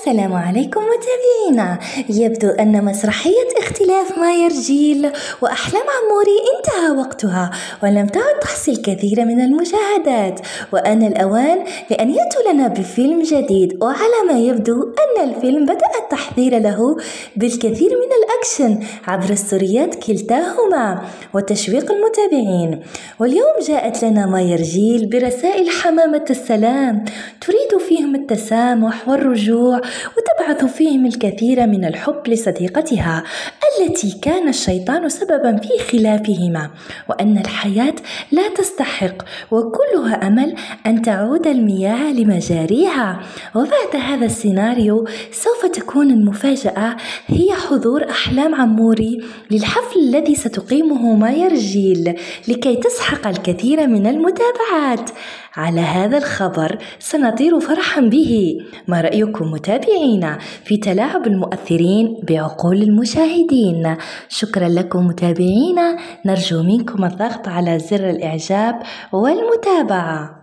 السلام عليكم متابعينا. يبدو أن مسرحية اختلاف مايا رجيل وأحلام عموري انتهى وقتها ولم تعد تحصل الكثير من المشاهدات، وآن الأوان لأن يأتوا لنا بفيلم جديد، وعلى ما يبدو أن الفيلم بدأ التحضير له بالكثير من الأكشن عبر السوريات كلتاهما وتشويق المتابعين. واليوم جاءت لنا مايا رجيل برسائل حمامة السلام تريد فيهم التسامح والرجوع، وتبعث فيهم الكثير من الحب لصديقتها التي كان الشيطان سببا في خلافهما، وأن الحياة لا تستحق وكلها أمل أن تعود المياه لمجاريها. وبعد هذا السيناريو سوف تكون المفاجأة هي حضور أحلام عموري للحفل الذي ستقيمه مايا رجيل لكي تسحق الكثير من المتابعات. على هذا الخبر سنطير فرحا به. ما رأيكم متابعينا في تلاعب المؤثرين بعقول المشاهدين؟ شكرا لكم متابعينا، نرجو منكم الضغط على زر الإعجاب والمتابعة.